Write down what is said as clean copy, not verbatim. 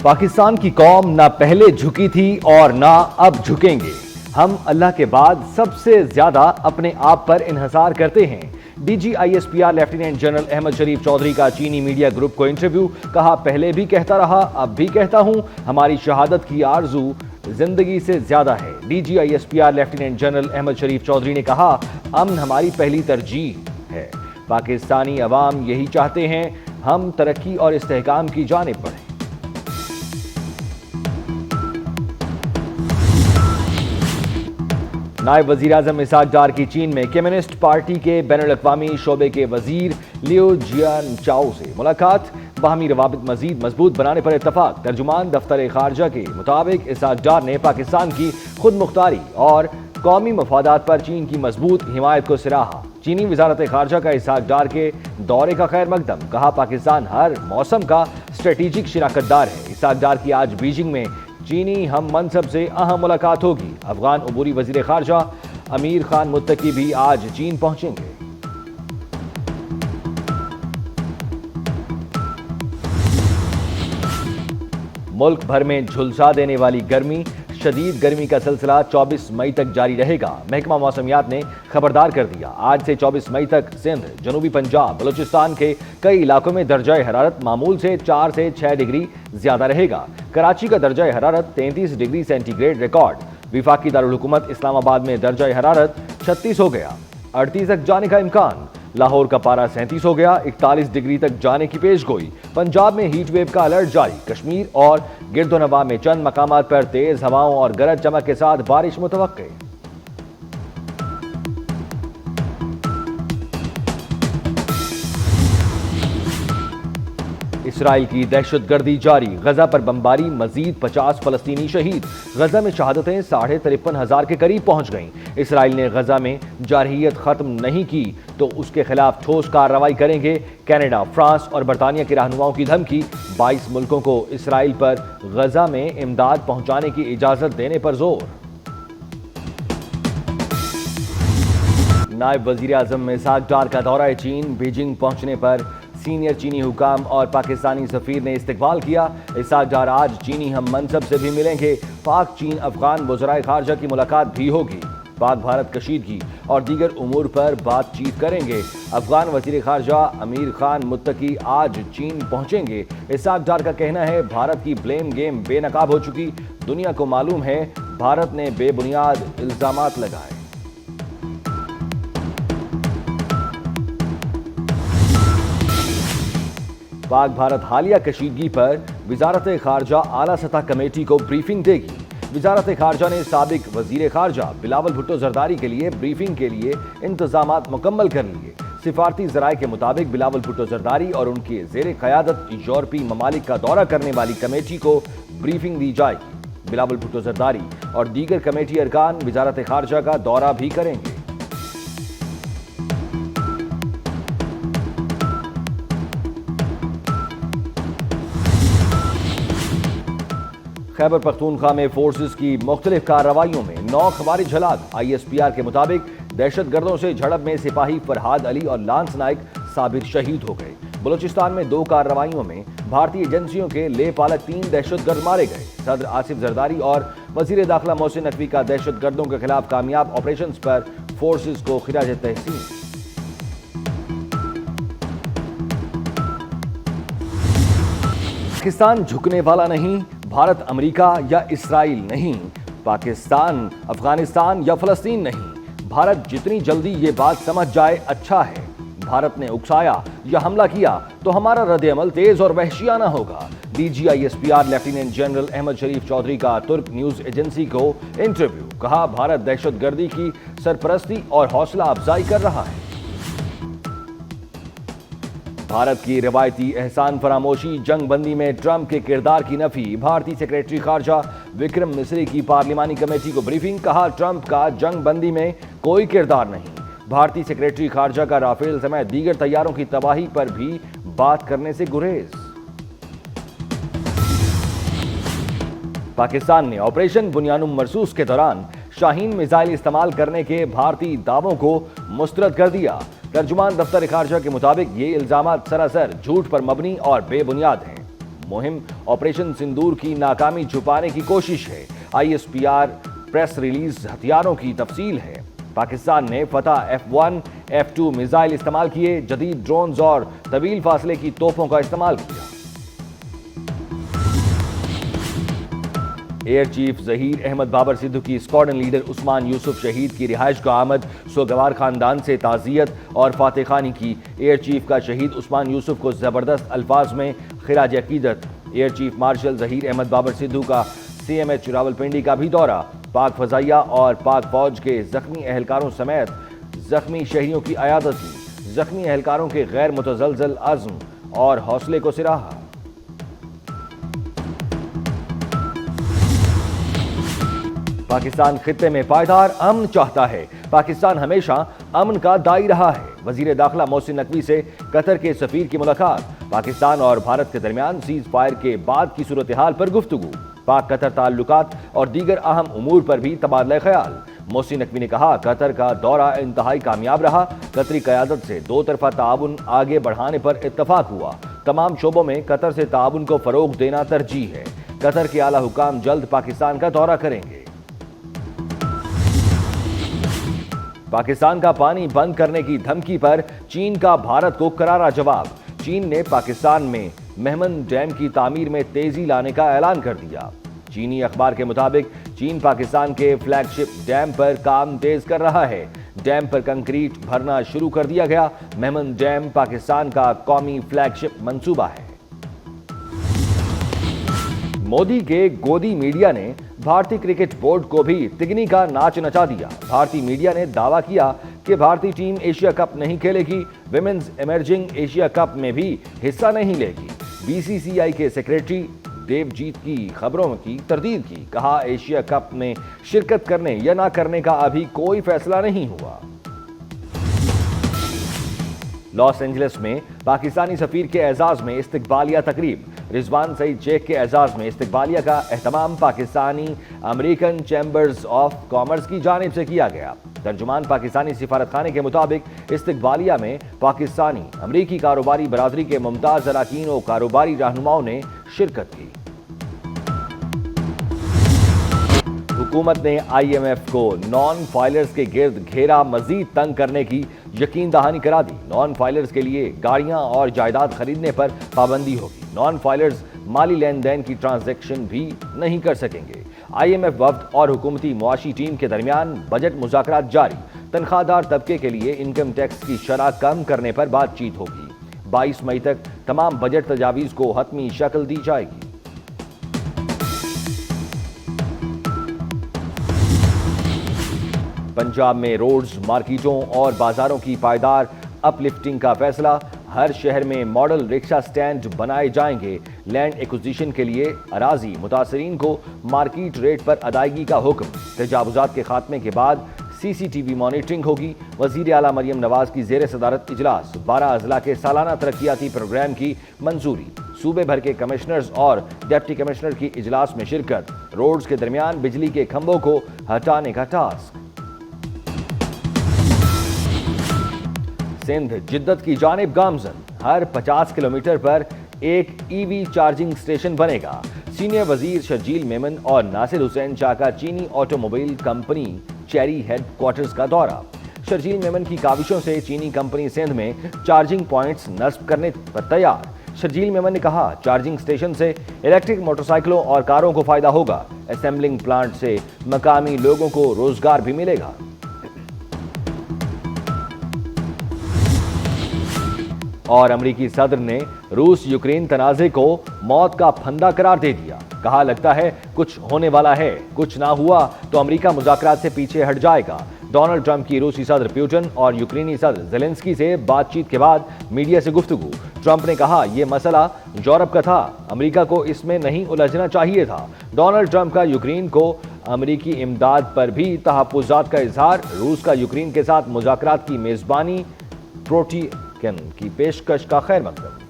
پاکستان کی قوم نہ پہلے جھکی تھی اور نہ اب جھکیں گے. ہم اللہ کے بعد سب سے زیادہ اپنے آپ پر انحصار کرتے ہیں. D G I S P R lieutenant general Ahmed Sharif Chaudhry کا چینی میڈیا گروپ کو انٹرویو. کہا پہلے بھی کہتا رہا اب بھی کہتا ہوں ہماری شہادت کی آرزو زندگی سے زیادہ ہے. D G I S P R lieutenant general Ahmed Sharif Chaudhry نے کہا امن ہماری پہلی ترجیح ہے. پاکستانی عوام یہی چاہتے ہیں ہم ترقی اور استحکام کی جانب بڑھیں. نائب وزیر اعظم اسحاق ڈار کی چین میں کمیونسٹ پارٹی کے بین الاقوامی شعبے کے وزیر لیو جیان چاؤ سے ملاقات. باہمی روابط مزید مضبوط بنانے پر اتفاق. ترجمان دفتر خارجہ کے مطابق اسحاق ڈار نے پاکستان کی خود مختاری اور قومی مفادات پر چین کی مضبوط حمایت کو سراہا. چینی وزارت خارجہ کا اسحاق ڈار کے دورے کا خیر مقدم. کہا پاکستان ہر موسم کا اسٹریٹجک شراکت دار ہے. اسحاق ڈار کی آج بیجنگ میں چینی ہم منصب سے اہم ملاقات ہوگی. افغان عبوری وزیر خارجہ امیر خان متقی بھی آج چین پہنچیں گے. ملک بھر میں جھلسا دینے والی گرمی. شدید گرمی کا سلسلہ 24 مئی تک جاری رہے گا. محکمہ موسمیات نے خبردار کر دیا آج سے 24 مئی تک سندھ، جنوبی پنجاب، بلوچستان کے کئی علاقوں میں درجہ حرارت معمول سے 4 سے 6 ڈگری زیادہ رہے گا. کراچی کا درجہ حرارت 33 ڈگری سینٹی گریڈ ریکارڈ. وفاقی دارالحکومت اسلام آباد میں درجہ حرارت 36 ہو گیا. 38 تک جانے کا امکان. لاہور کا پارہ 37 ہو گیا. 41 ڈگری تک جانے کی پیش گوئی. پنجاب میں ہیٹ ویو کا الرٹ جاری. کشمیر اور گرد و نواح میں چند مقامات پر تیز ہواؤں اور گرج چمک کے ساتھ بارش متوقع. اسرائیل کی دہشت گردی جاری. غزہ پر بمباری مزید 50 فلسطینی شہید. غزہ میں شہادتیں 53,500 کے قریب پہنچ گئیں. اسرائیل نے غزہ میں جارحیت ختم نہیں کی تو اس کے خلاف ٹھوس کارروائی کریں گے. کینیڈا، فرانس اور برطانیہ کے رہنماؤں کی دھمکی. 22 ملکوں کو اسرائیل پر غزہ میں امداد پہنچانے کی اجازت دینے پر زور. نائب وزیر اعظم اسحاق ڈار کا دورہ چین. بیجنگ پہنچنے پر سینئر چینی حکام اور پاکستانی سفیر نے استقبال کیا. اسحاق ڈار آج چینی ہم منصب سے بھی ملیں گے. پاک چین افغان وزرائے خارجہ کی ملاقات بھی ہوگی. پاک بھارت کشیدگی اور دیگر امور پر بات چیت کریں گے. افغان وزیر خارجہ امیر خان متقی آج چین پہنچیں گے. اسحاق ڈار کا کہنا ہے بھارت کی بلیم گیم بے نقاب ہو چکی. دنیا کو معلوم ہے بھارت نے بے بنیاد الزامات لگائے. پاک بھارت حالیہ کشیدگی پر وزارت خارجہ اعلیٰ سطح کمیٹی کو بریفنگ دے گی. وزارت خارجہ نے سابق وزیر خارجہ بلاول بھٹو زرداری کے لیے بریفنگ کے لیے انتظامات مکمل کر لیے. سفارتی ذرائع کے مطابق بلاول بھٹو زرداری اور ان کے زیر قیادت یورپی ممالک کا دورہ کرنے والی کمیٹی کو بریفنگ دی جائے گی. بلاول بھٹو زرداری اور دیگر کمیٹی ارکان وزارت خارجہ کا دورہ بھی کریں گے. خیبر پختونخوا میں فورسز کی مختلف کارروائیوں میں 9 خوارج ہلاک. آئی ایس پی آر کے مطابق دہشت گردوں سے جھڑپ میں سپاہی فرحاد علی اور لانس نائک صابر شہید ہو گئے. بلوچستان میں 2 کارروائیوں میں بھارتی ایجنسیوں کے لے پالک 3 دہشت گرد مارے گئے. صدر آصف زرداری اور وزیر داخلہ محسن نقوی کا دہشت گردوں کے خلاف کامیاب آپریشنز پر فورسز کو خراج تحسین. پاکستان جھکنے والا نہیں. بھارت امریکہ یا اسرائیل نہیں. پاکستان افغانستان یا فلسطین نہیں. بھارت جتنی جلدی یہ بات سمجھ جائے اچھا ہے. بھارت نے اکسایا یا حملہ کیا تو ہمارا رد عمل تیز اور وحشیانہ ہوگا. D G I S P R lieutenant general Ahmed Sharif Chaudhry کا ترک نیوز ایجنسی کو انٹرویو. کہا بھارت دہشت گردی کی سرپرستی اور حوصلہ افزائی کر رہا ہے. بھارت کی روایتی احسان فراموشی. جنگ بندی میں ٹرمپ کے کردار کی نفی. بھارتی سیکریٹری خارجہ وکرم مسری کی پارلیمانی کمیٹی کو بریفنگ. کہا ٹرمپ کا جنگ بندی میں کوئی کردار نہیں. بھارتی سیکریٹری خارجہ کا رافیل سمیت دیگر طیاروں کی تباہی پر بھی بات کرنے سے گریز. پاکستان نے آپریشن بنیانم مرصوص کے دوران شاہین میزائل استعمال کرنے کے بھارتی دعووں کو مسترد کر دیا. ترجمان دفتر خارجہ کے مطابق یہ الزامات سراسر جھوٹ پر مبنی اور بے بنیاد ہیں. मुहिम ऑपरेशन सिंदूर की नाकामी छुपाने की कोशिश है। ISPR प्रेस रिलीज हथियारों की तफसील है। पाकिस्तान ने फतह F1, F2 मिसाइल इस्तेमाल किए, जदीद ड्रोन्स और तवील फासले की तोपों का इस्तेमाल किया। एयर चीफ जहीर अहमद बाबर सिद्धू की स्क्वाड्रन लीडर उस्मान यूसुफ शहीद की रिहाइश का आमद, सोगवार खानदान से ताज़ियत और फातह खानी की। एयर चीफ का शहीद उस्मान यूसुफ को ज़बरदस्त अल्फाज में खिराज अकीदत। Air chief marshal Zaheer Ahmed Babar Sidhu का CMH रावलपिंडी का भी दौरा। पाक फजाइया और पाक फौज के जख्मी एहलकारों समेत जख्मी शहरियों की अयादत की। जख्मी एहलकारों के गैर मुतज़लज़ल अज़्म और हौसले को सराहा। पाकिस्तान खित्ते में पायदार अमन चाहता है। पाकिस्तान हमेशा अमन का दाई रहा है। वजीर दाखिला मोहसिन नकवी से कतर के सफीर की मुलाकात। पाकिस्तान और भारत के दरमियान सीज फायर के बाद की सूरत हाल पर गुफ्तगू। पाक कतर ताल्लुकात और दीगर अहम उमूर पर भी तबादला ख्याल। मोहसिन नकवी ने कहा, कतर का दौरा इंतहाई कामयाब रहा। कतरी क़यादत से दो तरफा ताउन आगे बढ़ाने पर इत्तफाक हुआ। तमाम शोबों में कतर से ताउन को फरोग देना तरजीह है। कतर के आला हुकाम जल्द पाकिस्तान का दौरा करेंगे। पाकिस्तान का पानी बंद करने की धमकी पर चीन का भारत को करारा जवाब। चीन ने पाकिस्तान में मेहमन डैम की तामीर में तेजी लाने का ऐलान कर दिया। चीनी अखबार के मुताबिक चीन पाकिस्तान के फ्लैगशिप डैम पर काम तेज कर रहा है। डैम पर कंक्रीट भरना शुरू कर दिया गया। मेहमन डैम पाकिस्तान का कौमी फ्लैगशिप मंसूबा है। मोदी के गोदी मीडिया ने भारतीय क्रिकेट बोर्ड को भी तिगनी का नाच नचा दिया। भारतीय मीडिया ने दावा किया कि भारतीय टीम एशिया कप नहीं खेलेगी, विमेंस इमर्जिंग एशिया कप में भी हिस्सा नहीं लेगी। BCCI के सेक्रेटरी देवजीत की खबरों की तरदीद की। कहा, एशिया कप में शिरकत करने या ना करने का अभी कोई फैसला नहीं हुआ। लॉस एंजलिस में पाकिस्तानी सफीर के एजाज में इस्तकबालिया तकरीब। रिजवान सईद शेख के एजाज में इस्तकबालिया का एहतमाम Pakistani American chambers of commerce की जानिब से किया गया। तर्जुमान पाकिस्तानी सिफारत खाने के मुताबिक इस्तकबालिया में पाकिस्तानी अमरीकी कारोबारी बरादरी के मुमताज अरकान और कारोबारी रहनुमाओं ने शिरकत की। हुकूमत ने IMF को नॉन फाइलर्स के गिर्द घेरा मजीद तंग करने की यकीन दहानी करा दी। नॉन फाइलर्स के लिए गाड़ियां और जायदाद खरीदने पर पाबंदी होगी। नॉन फाइलर्स माली लेन देन की ट्रांजैक्शन भी नहीं कर सकेंगे। IMF वफ्द और हुकूमती मुआशी टीम के दरमियान बजट मुज़ाकरात जारी। तनख्वाहदार तबके के लिए इनकम टैक्स की शरह कम करने पर बातचीत होगी। 22 मई तक तमाम बजट तजावीज़ को हतमी शक्ल दी जाएगी। पंजाब में रोड्स, मार्केटों और बाजारों की पायदार अपलिफ्टिंग का फैसला। हर शहर में मॉडल रिक्शा स्टैंड बनाए जाएंगे। लैंड एक्विजिशन के लिए अराजी मुतासरीन को मार्केट रेट पर अदायगी का हुक्म। तजावुजात के खात्मे के बाद CCTV मॉनिटरिंग होगी। वजीर आला मरियम नवाज की जेर सदारत इजलास। 12 अजला के सालाना तरक्याती प्रोग्राम की मंजूरी। सूबे भर के कमिश्नर्स और डिप्टी कमिश्नर की इजलास में शिरकत। रोड्स के दरमियान बिजली के खंभों को हटाने का टास्क। सिंध जिद्दत की जानिब गामजन। हर 50 किलोमीटर पर एक EV चार्जिंग स्टेशन बनेगा। सीनियर वजीर शर्जील मेमन और नासिर हुसैन शाह का चीनी ऑटोमोबाइल कंपनी चेरी हेडक्वार्टर्स का दौरा। शर्जील मेमन की काविशों से चीनी कंपनी सिंध में चार्जिंग पॉइंट्स नस्ब करने पर तैयार। शर्जील मेमन ने कहा, चार्जिंग स्टेशन से इलेक्ट्रिक मोटरसाइकिलों और कारों को फायदा होगा। असेंबलिंग प्लांट से मकामी लोगों को रोजगार भी मिलेगा। और अमरीकी सदर ने रूस यूक्रेन तनाज़े को मौत का फंदा करार दे दिया। कहा, लगता है कुछ होने वाला है, कुछ ना हुआ तो अमरीका मुज़ाकरात से पीछे हट जाएगा। डोनाल्ड ट्रंप की रूसी सदर पुतिन और यूक्रेनी सदर ज़ेलेंस्की से बातचीत के बाद मीडिया से गुफ्तगू। ट्रंप ने कहा, यह मसला यूरोप का था, अमरीका को इसमें नहीं उलझना चाहिए था। डोनाल्ड ट्रंप का यूक्रेन को अमरीकी इमदाद पर भी तहफ़्फ़ुज़ात का इजहार। रूस का यूक्रेन के साथ मुज़ाकरात की मेज़बानी, प्रोटिकन की पेशकश का खैर मकदम।